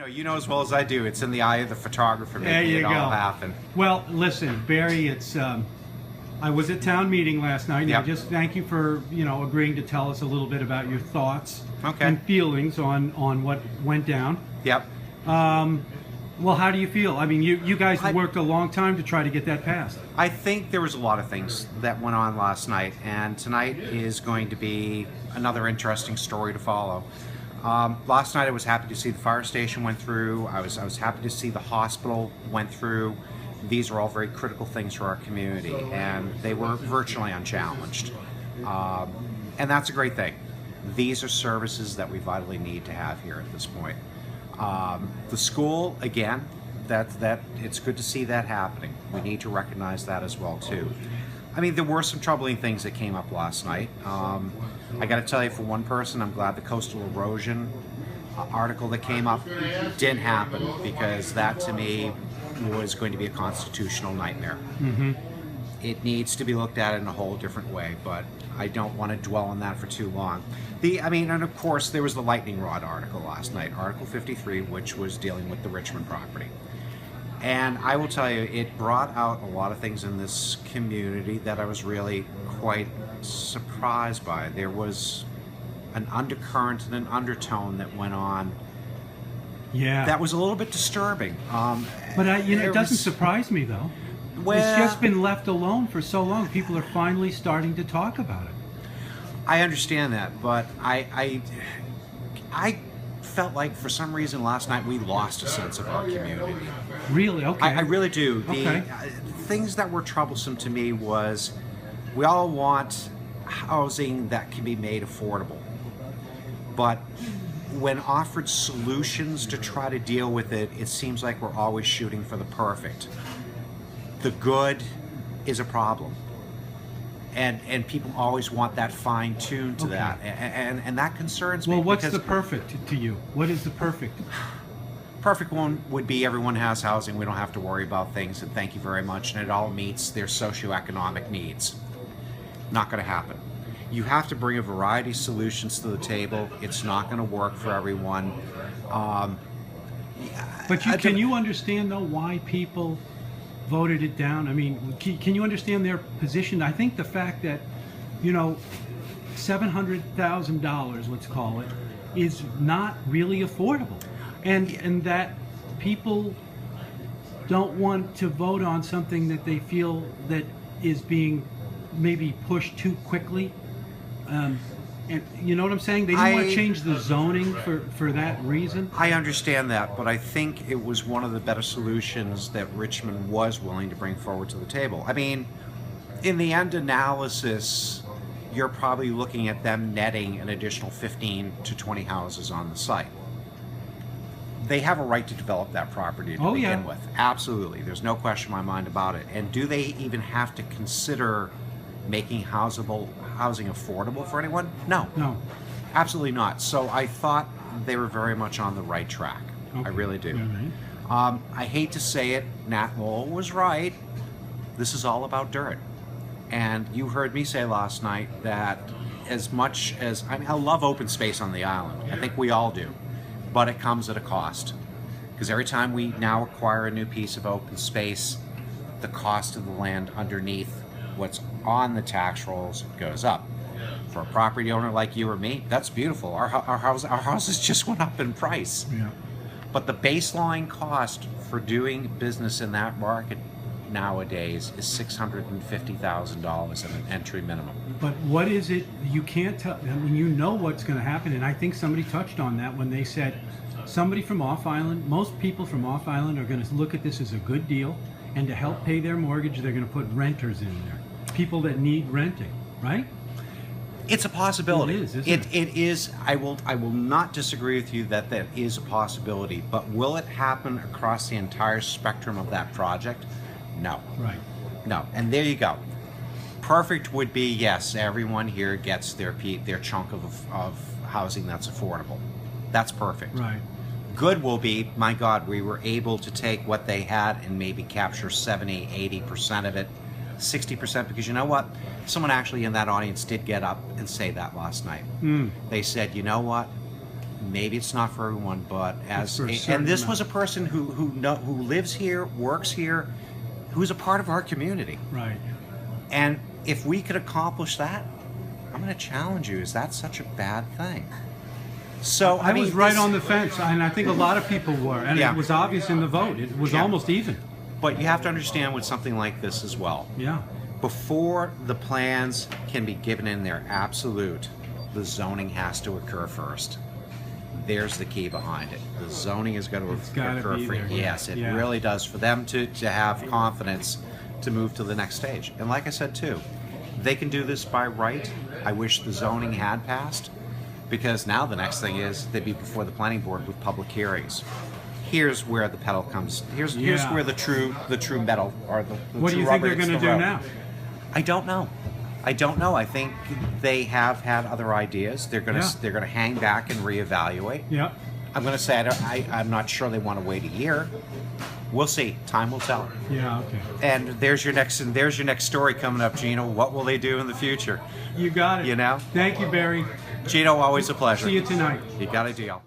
You know as well as I do. It's in the eye of the photographer making it all happen. Well, listen, Barry, I was at town meeting last night, and I Yep. just thank you for agreeing to tell us a little bit about your thoughts Okay. and feelings on what went down. Yep. Well, how do you feel? I mean, you guys worked a long time to try to get that passed. I think there was a lot of things that went on last night, and tonight is going to be another interesting story to follow. Last night I was happy to see the fire station went through. I was happy to see the hospital went through. These are all very critical things for our community, and they were virtually unchallenged. And that's a great thing. These are services that we vitally need to have here at this point. The school, again, that it's good to see that happening. We need to recognize that as well too. I mean, there were some troubling things that came up last night. I got to tell you, for one person, I'm glad the coastal erosion article that came up didn't happen, because that to me was going to be a constitutional nightmare. Mm-hmm. It needs to be looked at in a whole different way, but I don't want to dwell on that for too long. And of course, there was the lightning rod article last night, Article 53, which was dealing with the Richmond property. And I will tell you, it brought out a lot of things in this community that I was really quite surprised by. There was an undercurrent and an undertone that went on. Yeah. That was a little bit disturbing. But it doesn't surprise me, though. Well, it's just been left alone for so long. People are finally starting to talk about it. I understand that, but I felt like for some reason last night we lost a sense of our community. Really? Okay. I really do. Okay. Things that were troublesome to me was we all want housing that can be made affordable. But when offered solutions to try to deal with it, it seems like we're always shooting for the perfect. The good is a problem. And people always want that fine tune to that. And that concerns me. Well, what's the perfect to you? What is the perfect? Perfect one would be everyone has housing, we don't have to worry about things, and thank you very much, and it all meets their socioeconomic needs. Not going to happen. You have to bring a variety of solutions to the table. It's not going to work for everyone. But can you understand, though, why people voted it down? I mean, can you understand their position? I think the fact that, $700,000, let's call it, is not really affordable. And that people don't want to vote on something that they feel that is being maybe pushed too quickly. And you know what I'm saying? They didn't want to change the zoning for that reason. I understand that, but I think it was one of the better solutions that Richmond was willing to bring forward to the table. I mean, in the end analysis, you're probably looking at them netting an additional 15 to 20 houses on the site. They have a right to develop that property to begin with. Absolutely. There's no question in my mind about it. And do they even have to consider making housing affordable for anyone? No. No. Absolutely not. So I thought they were very much on the right track. Okay. I really do. All right. I hate to say it, Nat Lowell was right. This is all about dirt. And you heard me say last night that as much as, I love open space on the island. I think we all do. But it comes at a cost. Because every time we now acquire a new piece of open space, the cost of the land underneath what's on the tax rolls goes up. For a property owner like you or me, that's beautiful. Our houses just went up in price. Yeah. But the baseline cost for doing business in that market nowadays is $650,000 at an entry minimum. But what is it? You can't tell. I mean, you know what's going to happen, and I think somebody touched on that when they said somebody from off island. Most people from off island are going to look at this as a good deal, and to help pay their mortgage, they're going to put renters in there, people that need renting, right? It's a possibility. It is, isn't it? It is. I will not disagree with you that is a possibility. But will it happen across the entire spectrum of that project? No. Right. No. And there you go. Perfect would be, yes, everyone here gets their chunk of housing that's affordable. That's perfect. Right. Good will be, my God, we were able to take what they had and maybe capture 70, 80% of it, 60%, because you know what? Someone actually in that audience did get up and say that last night. They said, you know what? maybe it's not for everyone, but as for a certain and this amount. was a person who lives here, works here, who's a part of our community. Right. And if we could accomplish that, I'm going to challenge you. Is that such a bad thing? So I mean, was right this- on the fence, and I think a lot of people were, and Yeah. it was obvious in the vote. It was Yeah. almost even. But you have to understand with something like this as well. Yeah. Before the plans can be given in their absolute, the zoning has to occur first. There's the key behind it. The zoning is going It's to gotta occur be first. there. Yes, it Yeah. really does. For them to have confidence to move to the next stage. And like I said too, they can do this by right. I wish the zoning had passed, because now the next thing is they'd be before the planning board with public hearings. Here's where the pedal comes. Here's Yeah. where the true metal or the What do true you think rubber they're hits going to the do road. now? I don't know. I don't know. I think they have had other ideas. They're gonna Yeah. they're gonna hang back and reevaluate. Yeah. I'm gonna say I'm not sure they want to wait a year. We'll see. Time will tell. Yeah. Okay. And there's your next story coming up, Gino. What will they do in the future? You got it. You know? Thank you, Barry. Gino, always a pleasure. See you tonight. You got a deal.